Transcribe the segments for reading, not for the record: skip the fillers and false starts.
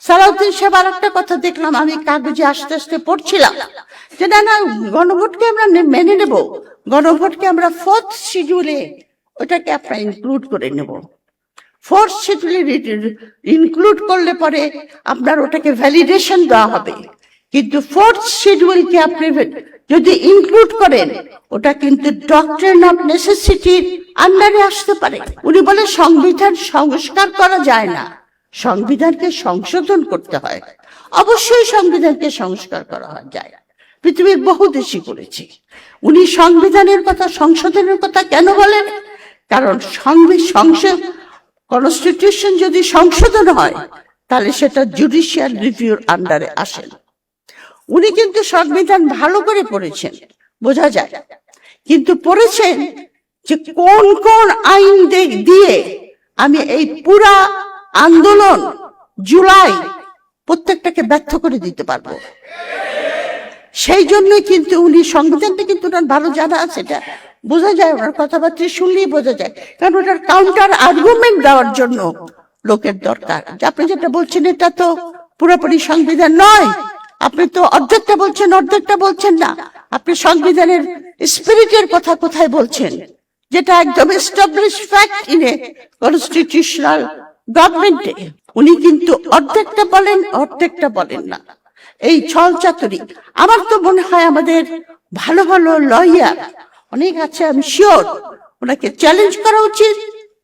সালাউদ্দিন সাহেব আর একটা কথা দেখলাম, আমি কাগজে আস্তে আস্তে পড়ছিলাম যে না না, গণভোটকে আমরা মেনে নেব, গণভোটকে আমরা 4th শিডিউলে ওটাকে আপনার ইনক্লুড করে নেব। 4th শিডিউলে ইনক্লুড করলে পরে আপনার ওটাকে ভ্যালিডেশন দেওয়া হবে, কিন্তু 4th শিডিউলকে আপনি যদি ইনক্লুড করেন ওটা কিন্তু ডক্ট্রিন অফ নেসেসিটির আন্ডারে আসতে পারে। উনি বলে সংবিধান সংস্কার করা যায় না, সংবিধানকে সংশোধন করতে হয়। অবশ্যই সংবিধানকে সংস্কার করা যায়, পৃথিবীর বহু দেশই করেছে। উনি সংবিধানের কথা, সংশোধনের কথা কেন বলেন? কারণ কনস্টিটিউশন যদি সংশোধন হয় তাহলে সেটা জুডিশিয়াল রিভিউর আন্ডারে আসে। উনি কিন্তু সংবিধান ভালো করে পড়েছেন, বোঝা যায়, কিন্তু পড়েছেন যে কোন কোন আইন দিয়ে আমি এই পুরা আন্দোলন জুলাই প্রত্যেকটাকে ব্যর্থ করে দিতে পারবো। সেই জন্যই কিন্তু উনি সংবিধানটা কিন্তু ওনার ভালো জানা আছে, এটা বোঝা যায়, ওনার কথাবার্তা শুনলেই বোঝা যায়। কারণ ওটার কাউন্টার আর্গুমেন্ট দেওয়ার জন্য লোকের দরকার। আপনি যেটা বলছেন এটা তো পুরোপুরি সংবিধান নয়, আপনি তো অর্ধেকটা বলছেন, অর্ধেকটা বলছেন না। আপনি সংবিধানের স্পিরিটের কথা কোথায় বলছেন, যেটা একদম establish fact in a constitutional গভর্নমেন্টে। উনি কিন্তু অর্ধেকটা বলেন, অর্ধেকটা বলেন না। এই ছল চাতুরি, আমার তো মনে হয় আমাদের ভালো ভালো লয়ার অনেক আছে, আমি শিওর ওনাকে চ্যালেঞ্জ করা উচিত,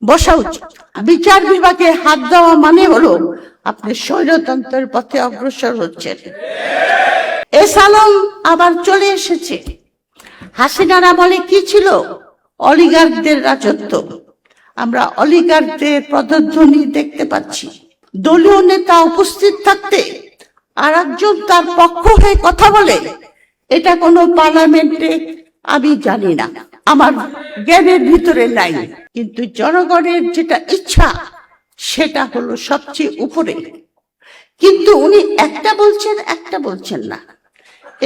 বসা উচিত। বিচার বিভাগে হাত দেওয়া মানে হলো আপনি স্বৈরতন্ত্রের পথে অগ্রসর হচ্ছেন। এস আলম আবার চলে এসেছে। হাসিনার আমলে কি ছিল? অলিগার্কদের রাজত্ব। আমরা অলিগার্কদের পদধ্বনি দেখতে পাচ্ছি। দলীয় নেতা উপস্থিত থাকতে আর একজন তার পক্ষ হয়ে কথা বলে, এটা কোনো পার্লামেন্টে আমি জানি না, আমার জ্ঞানের ভিতরে নাই। কিন্তু জনগণের যেটা ইচ্ছা সেটা হলো সবচেয়ে উপরে। কিন্তু উনি একটা বলছেন, একটা বলছেন না।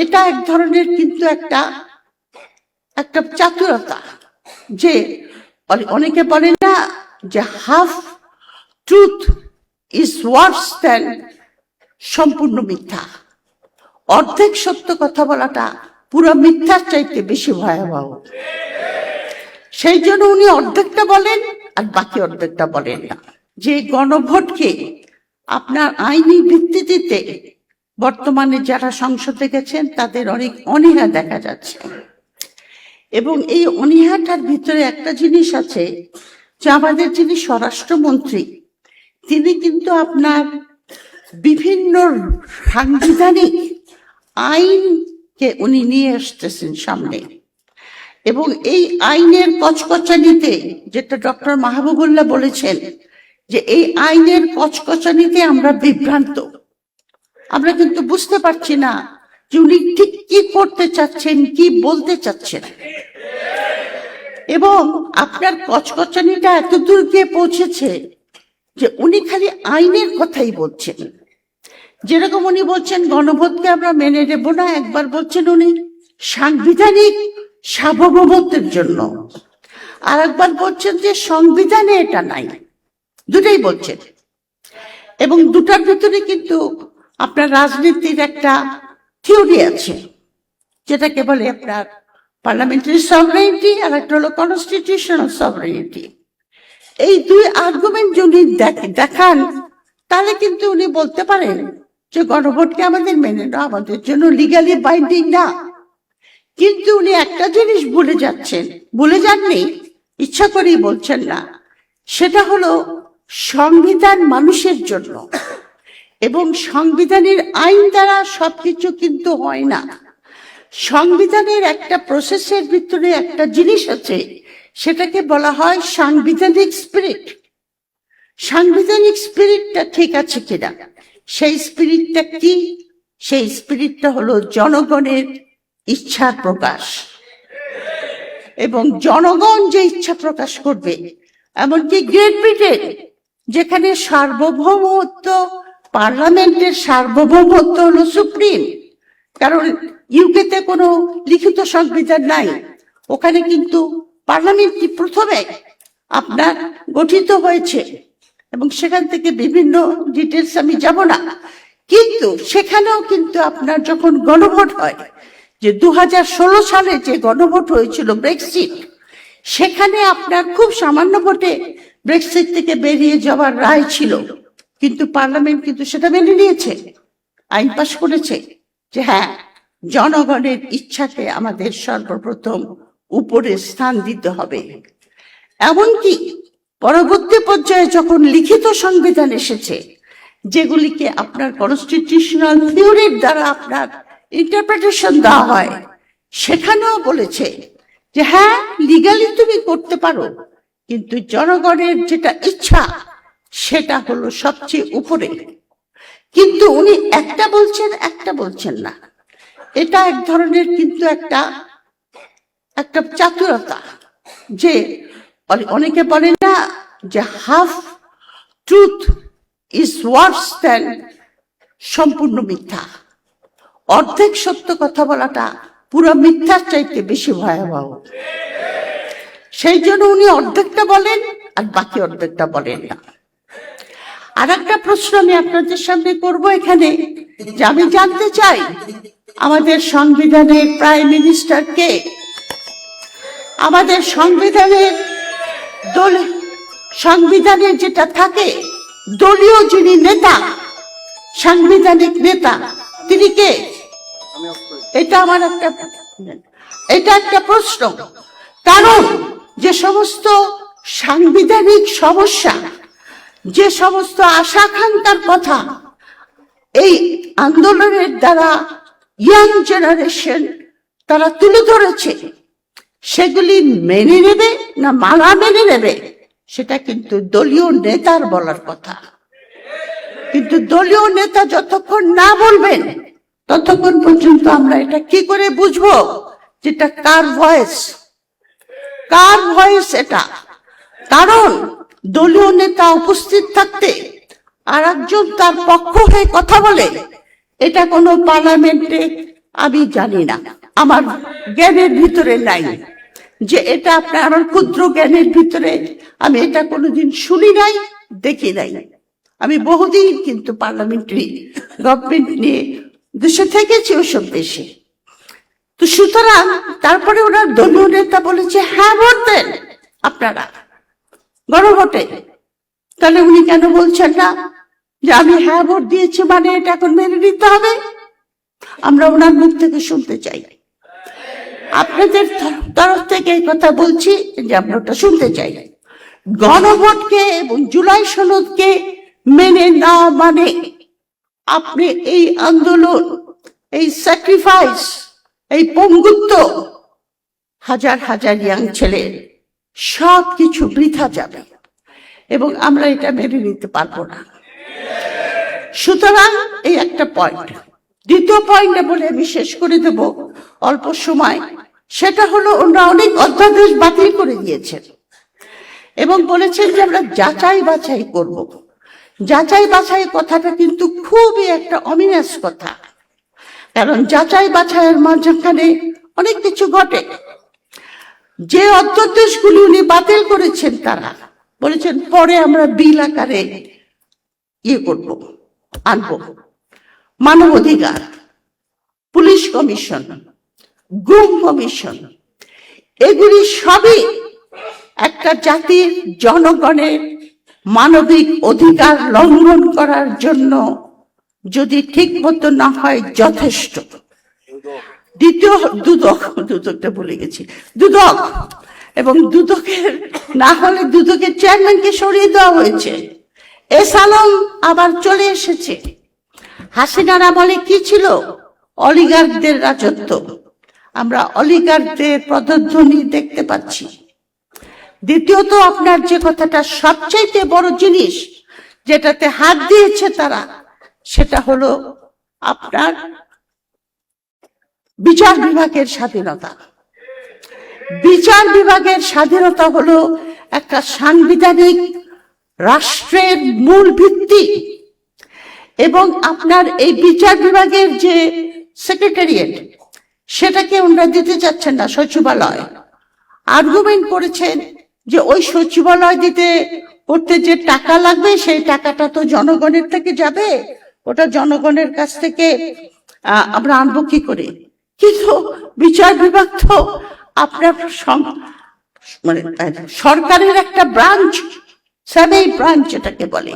এটা এক ধরনের কিন্তু একটা চাতুরতা, যে অনেকে বলে না যে half truth is Wars than সম্পূর্ণ মিথ্যা। অর্ধেক সত্য কথা বলাটা পুরো মিথ্যার চাইতে বেশি ভয়াবহ। সেই জন্য উনি অর্ধেকটা বলেন আর বাকি অর্ধেকটা বলেন না। যে গণভোটকে আপনার আইনি ভিত্তিতে বর্তমানে যারা সংসদে গেছেন তাদের অনেক অনীহা দেখা যাচ্ছে, এবং এই অনীহাটার ভিতরে একটা জিনিস আছে যে আমাদের যিনি স্বরাষ্ট্রমন্ত্রী তিনি কিন্তু আপনার বিভিন্ন সাংবিধানিক আইনকে উনি নিয়ে আসতেছেন সামনে, এবং এই আইনের কচকচানিতে, যেটা ডক্টর মাহবুবুল্লাহ বলেছেন যে এই আইনের কচকচানিতে আমরা বিভ্রান্ত। আমরা কিন্তু বুঝতে পারছি না যে উনি ঠিক কি করতে চাচ্ছেন, কি বলতে চাচ্ছেন। এবং আপনার কচকচানিটা এতদূর গিয়ে পৌঁছেছে যে উনি খালি আইনের কথাই বলছেন। যেরকম উনি বলছেন গণভোটকে আমরা মেনে নেব না, একবার বলছেন উনি সাংবিধানিক সার্বভৌমত্বের জন্য, আর একবার বলছেন যে সংবিধানে এটা নাই। দুটাই বলছেন, এবং দুটার ভিতরে কিন্তু আপনার রাজনীতির একটা থিওরি আছে, যেটাকে বলে আপনার পার্লামেন্টারি সভরেনিটি, আর একটা হলো কনস্টিটিউশনাল সভরেনিটি। এই দুই আর্গুমেন্ট যদি দেখান তাহলে কিন্তু উনি বলতে পারেন যে গণভোটকে আমাদের মেনে নেওয়া আমাদের জন্য লিগালি বাইন্ডিং না। কিন্তু উনি একটা জিনিস ভুলে যাচ্ছেন, ভুলে যাননি, ইচ্ছা করেই বলছেন না, সেটা হলো সংবিধান মানুষের জন্য, এবং সংবিধানের আইন দ্বারা সবকিছু কিন্তু হয় না। সংবিধানের একটা প্রসেসের ভিতরে একটা জিনিস আছে, সেটাকে বলা হয় সাংবিধানিক স্পিরিট। সাংবিধানিক স্পিরিটটা ঠিক আছে কিনা, সেই স্পিরিটটা কি? সেই স্পিরিটটা হলো জনগণের ইচ্ছার প্রকাশ, এবং জনগণ যে ইচ্ছা প্রকাশ করবে, এমনকি গ্রেট ব্রিটেন যেখানে সার্বভৌমত্ব, পার্লামেন্টের সার্বভৌমত্ব হলো সুপ্রিম, কারণ ইউকেতে কোনো লিখিত সংবিধান নাই, ওখানে কিন্তু পার্লামেন্টটি প্রথমে আপনার গঠিত হয়েছে এবং সেখান থেকে বিভিন্ন ডিটেলস আমি যাব না, কিন্তু সেখানেও কিন্তু আপনার যখন গণভোট হয়, যে 2016 সালে যে গণভোট হয়েছিল ব্রেক্সিট, সেখানে আপনার খুব সামান্য ভোটে ব্রেক্সিট থেকে বেরিয়ে যাওয়ার রায় ছিল, কিন্তু পার্লামেন্ট কিন্তু সেটা মেনে নিয়েছে, আইন পাশ করেছে যে হ্যাঁ, জনগণের ইচ্ছাকে আমাদের সর্বপ্রথম উপরে স্থান দিতে হবে। এমনকি পরবর্তী পর্যায়ে যখন লিখিত সংবিধান এসেছে, যেগুলিকে আপনার কনস্টিটিউশনাল থিওরির দ্বারা আপনার ইন্টারপ্রিটেশন দেওয়া হয়, সেখানেও বলেছে যে হ্যাঁ, লিগালি তুমি করতে পারো, কিন্তু জনগণের যেটা ইচ্ছা সেটা হলো সবচেয়ে উপরে। কিন্তু উনি একটা বলছেন, একটা বলছেন না। এটা এক ধরনের কিন্তু একটা চাতুরতা, যে অনেকে বলে না যে হাফ ট্রুথ ইজ ওয়ার্স দেন সম্পূর্ণ মিথ্যা। অর্ধেক সত্য কথা বলাটা পুরো মিথ্যার চাইতে বেশি ভয়াবহ। সেই জন্য উনি অর্ধেকটা বলেন আর বাকি অর্ধেকটা বলেন না। আর একটা প্রশ্ন আমি আপনাদের সামনে করব এখানে, যে আমি জানতে চাই আমাদের সংবিধানের প্রাইম মিনিস্টার কে? আমাদের সংবিধানের যেটা থাকে দলীয় যিনি নেতা, সাংবিধানিক নেতা, তিনি কে? এটা একটা প্রশ্ন। কারণ যে সমস্ত সাংবিধানিক সমস্যা, যে সমস্ত আশা আকাঙ্ক্ষার কথা এই আন্দোলনের দ্বারা ইয়াং জেনারেশন তারা তুলে ধরেছে, সেগুলি মেনে নেবে না মালা মেনে নেবে, সেটা কিন্তু দলীয় নেতার বলার কথা। কিন্তু দলীয় নেতা যতক্ষণ না বলবেন ততক্ষণ পর্যন্ত আমরা এটা কি করে বুঝবো যেটা কার ভয়েস? এটা কারণ দলীয় নেতা উপস্থিত থাকতে আর একজন তার পক্ষ হয়ে কথা বলে, এটা কোনো পার্লামেন্টে আমি জানি না, আমার জ্ঞানের ভিতরে নাই, যে এটা আমার ক্ষুদ্র জ্ঞানের ভিতরে আমি এটা কোনোদিন শুনি নাই, দেখি নাই। আমি বহুদিন কিন্তু পার্লামেন্টারি গভর্নমেন্ট নিয়ে দেশে থেকেছি, ওসব দেশে। তো সুতরাং তারপরে ওনার দলীয় নেতা বলেছে হ্যাঁ ভোট দেন আপনারা গণভোটে। তাহলে উনি কেন বলছেন না যে আমি হ্যাঁ ভোট দিয়েছি মানে এটা এখন মেনে নিতে হবে? আমরা ওনার মুখ থেকে শুনতে চাই। আপনাদের তরফ থেকে এই কথা বলছি যে আমরা ওটা শুনতে চাই। গণভোটকে এবং জুলাই সনদকে মেনে নেওয়া মানে আপনি এই আন্দোলন, এই স্যাক্রিফাইস, এই পঙ্গুত্ব, হাজার হাজার ইয়াং ছেলের সব কিছু বৃথা যাবে এবং আমরা এটা মেনে নিতে পারবো না। সুতরাং এই একটা পয়েন্ট। দ্বিতীয় পয়েন্টে বলে আমি শেষ করে দেব অল্প সময়, সেটা হলো ওনারা অনেক অধ্যাদেশ বাতিল করে দিয়েছেন এবং বলেছেন যে আমরা যাচাই বাছাই করব। যাচাই বাছাই কথাটা কিন্তু খুবই একটা অমিনাস কথা, কারণ যাচাই বাছাইয়ের মাঝখানে অনেক কিছু ঘটে। যে অধ্যাদেশগুলি উনি বাতিল করেছেন তারা বলেছেন পরে আমরা বিল আকারে আনবো। মানবাধিকার, পুলিশ কমিশন, গুম কমিশন, এগুলি সবই একটা জাতির জনগণের মানবিক অধিকার লঙ্ঘন করার জন্য যদি ঠিক মতো না হয় যথেষ্ট। দ্বিতীয় দুদকটা ভুলে গেছি, দুদক, এবং দুদকের না হলে দুদকের চেয়ারম্যানকে সরিয়ে দেওয়া হয়েছে। এস আলম আবার চলে এসেছে। হাসিনার আমলে কি ছিল? অলিগার্কদের রাজত্ব। আমরা অলিগার্কদের পদধ্বনি দেখতে পাচ্ছি। দ্বিতীয়ত আপনার যে কথাটা সবচাইতে বড় জিনিস যেটাতে হাত দিয়েছে তারা, সেটা হলো আপনার বিচার বিভাগের স্বাধীনতা। বিচার বিভাগের স্বাধীনতা হলো একটা সাংবিধানিক রাষ্ট্রের মূল ভিত্তি এবং আপনার এই বিচার বিভাগের যে সেক্রেটারিয়েট, সেটাকে ওনারা দিতে চাচ্ছেন না সচিবালয়। আর্গুমেন্ট করেছেন যে ওই সচিবালয় দিতে করতে যে টাকা লাগবে সেই টাকাটা তো জনগণের থেকে যাবে, ওটা জনগণের কাছ থেকে আমরা আনবো কি করে? কিন্তু বিচার বিভাগ তো আপনার মানে সরকারের একটা ব্রাঞ্চ, সেভেন ব্রাঞ্চ এটাকে বলে।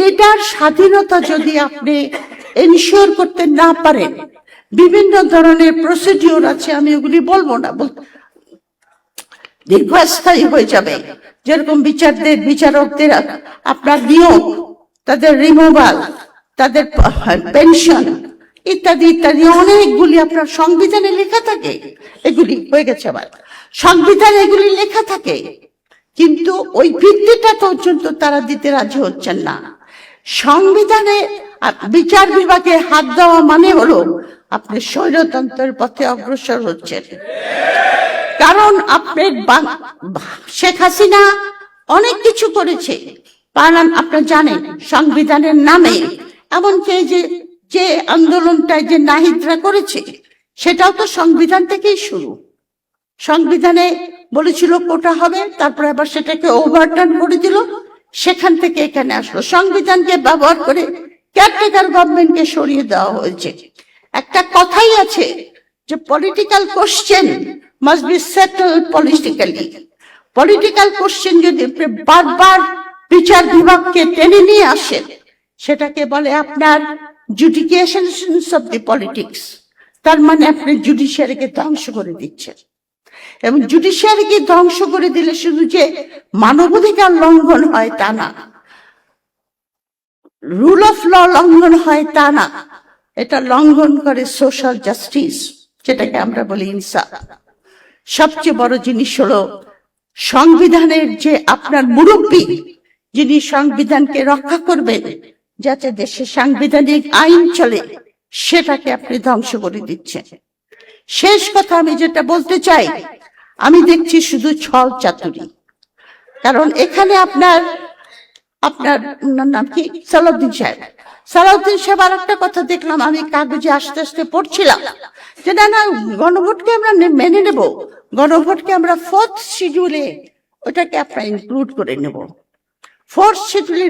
এটার স্বাধীনতা যদি আপনি এনশিওর করতে না পারেন, বিভিন্ন ধরনের প্রসিডিওর আছে, আমি ওগুলি বলবো না, দীর্ঘস্থায়ী হয়ে যাবে। যেরকম বিচারকদের আপনার নিয়োগ, তাদের রিমুভাল, তাদের পেনশন ইত্যাদি ইত্যাদি অনেকগুলি আপনার সংবিধানে লেখা থাকে। এগুলি হয়ে গেছে আবার সংবিধানে এগুলি লেখা থাকে, কিন্তু ওই ভিত্তিটা পর্যন্ত তারা দিতে রাজি হচ্ছেন না। সংবিধানে বিচার বিভাগে হাত দেওয়া মানে হলো আপনি স্বৈরতন্ত্রের পথে অগ্রসর হচ্ছেন। কারণ আপনার শেখ হাসিনা অনেক কিছু করেছে, আপনারা জানেন, সংবিধানের নামে। এমনকি যে আন্দোলনটায় যে নাহিদরা করেছে সেটাও তো সংবিধান থেকেই শুরু। সংবিধানে বলেছিল কোটা হবে, তারপরে আবার সেটাকে ওভারটার্ন করে দিল, সেখান থেকে এখানে আসলো। সংবিধানকে ব্যবহার করে কেয়ারটেকার গভর্নমেন্টকে সরিয়ে দেওয়া হয়েছে। একটা কথাই আছে যে political question must be settled politically. Political question যদি বারবার বিচার বিভাগকে টেনে নিয়ে আসেন, সেটাকে বলে আপনার জুডিকেশন অফ দি পলিটিক্স। তার মানে আপনি জুডিশিয়ারিকে ধ্বংস করে দিচ্ছেন। এবং জুডিশিয়ারিকে ধ্বংস করে দিলে শুধু যে মানবাধিকার লঙ্ঘন হয় তা না, রুল অফ ল লঙ্ঘন হয় তা না, এটা লঙ্ঘন করে সোশ্যাল জাস্টিস, যেটাকে আমরা বলি ইনসাফ। সবচেয়ে বড় জিনিস হলো সংবিধানের যে আপনার মুরব্বী, যিনি সংবিধানকে রক্ষা করবেন যাতে দেশে সাংবিধানিক আইন চলে, সেটাকে আপনি ধ্বংস করে দিচ্ছেন। শেষ কথা আমি যেটা বলতে চাই, আমি দেখছি শুধু ছল চাতুরি। কারণ এখানে আপনার নাম কি, সালাউদ্দিন সাহেব আর একটা কথা দেখলাম, আমি কাগজে আস্তে আস্তে পড়ছিলাম যে না গণভোটকে আমরা মেনে নেব, গণভোটকে আমরা ফোর্থ শিডিউলে ওটাকে আপনার ইনক্লুড করে নেব। ফোর্থ শিডিউলে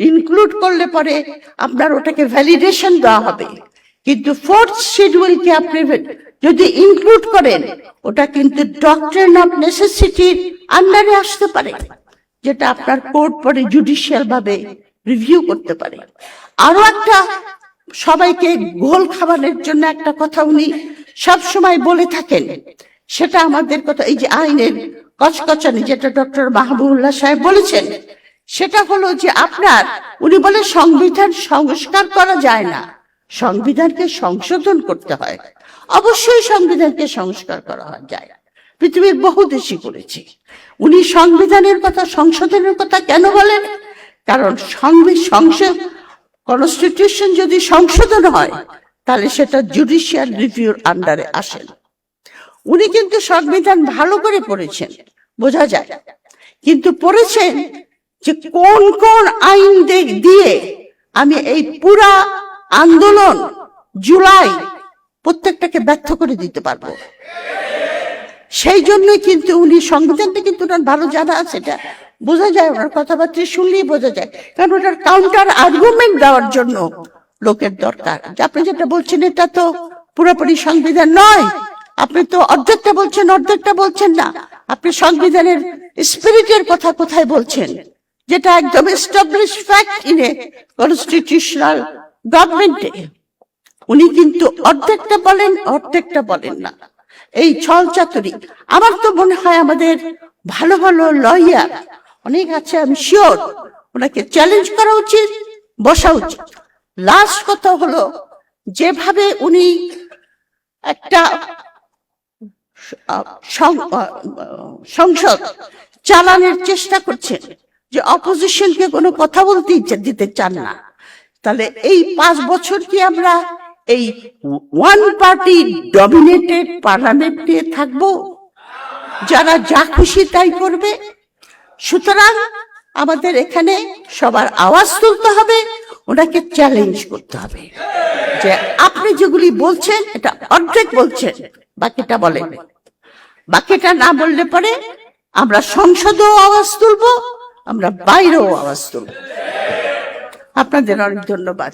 ইনক্লুড করলে পরে আপনার ওটাকে ভ্যালিডেশন দেওয়া হবে, কিন্তু ফোর্থ শিডিউলকে আপনি যদি ইনক্লুড করেন, ওটা কিন্তু ডক্ট্রিন অফ নেসেসিটির আন্ডারে আসতে পারে, যেটা আপনার কোর্ট পরে জুডিশিয়াল ভাবে রিভিউ করতে পারে। আরো একটা সবাইকে গোল খাবারের জন্য একটা কথা উনি সব সময় বলে থাকেন, সেটা আমাদের কথা, এই যে আইনের কচকচানি যেটা ডক্টর মাহবুবুল্লাহ সাহেব বলেছেন, সেটা হলো যে আপনার, উনি বলে সংবিধান সংস্কার করা যায় না, সংবিধানকে সংশোধন করতে হয়। অবশ্যই সংবিধানকে সংস্কার করা যায়, পৃথিবীর বহু দেশই করেছে। উনি সংবিধানের কথা, সংশোধনের কথা কেন বলেন? কারণ কনস্টিটিউশন যদি সংশোধন হয় তাহলে সেটা জুডিশিয়াল রিভিউর আন্ডারে আসে। উনি কিন্তু সংবিধান ভালো করে পড়েছেন, বোঝা যায়, কিন্তু পড়েছেন যে কোন কোন আইন দিয়ে আমি এই পুরা আন্দোলন জুলাই প্রত্যেকটাকে ব্যর্থ করে দিতে পারবো। সেই জন্য কিন্তু উনি সংবিধানটা কিন্তু ভালো জানা আছে, এটা বোঝা যায়, ওনার কথাবার্তা শুনলেই বোঝা যায়। কারণ ওটার কাউন্টার আর্গুমেন্ট দেওয়ার জন্য লোকের দরকার। আপনি যেটা বলছেন এটা তো পুরোপুরি সংবিধান নয়, আপনি তো অর্ধেকটা বলছেন না, আপনি সংবিধানের স্পিরিটের কথা কোথায় বলছেন, যেটা একদম establish fact in a constitutional গভর্নমেন্টে। উনি কিন্তু অর্ধেকটা বলেন না। এই ছল চাতুরি, আমার তো মনে হয় আমাদের ভালো ভালো লয়ার অনেক আছে, আমি শিওর ওনাকে চ্যালেঞ্জ করা উচিত, বসা উচিত। লাস্ট কথা হলো, যেভাবে উনি একটা সংসদ চালানোর চেষ্টা করছেন, যে অপোজিশনকে কোনো কথা বলতে দিতে চান না, তাহলে এই 5 বছর কি আমরা এই ওয়ান পার্টি ডমিনেটেড পার্লামেন্টে থাকবো, যারা যা খুশি তাই করবে? সুতরাং আমাদের এখানে সবার আওয়াজ তুলতে হবে, ওনাকে চ্যালেঞ্জ করতে হবে যে আপনি যেগুলি বলছেন এটা অর্ধেক বলছেন, বাকিটা বলেন। বাকিটা না বললে পরে আমরা সংসদেও আওয়াজ তুলবো, আমরা বাইরেও আওয়াজ তুলব। আপনাদের অনেক ধন্যবাদ।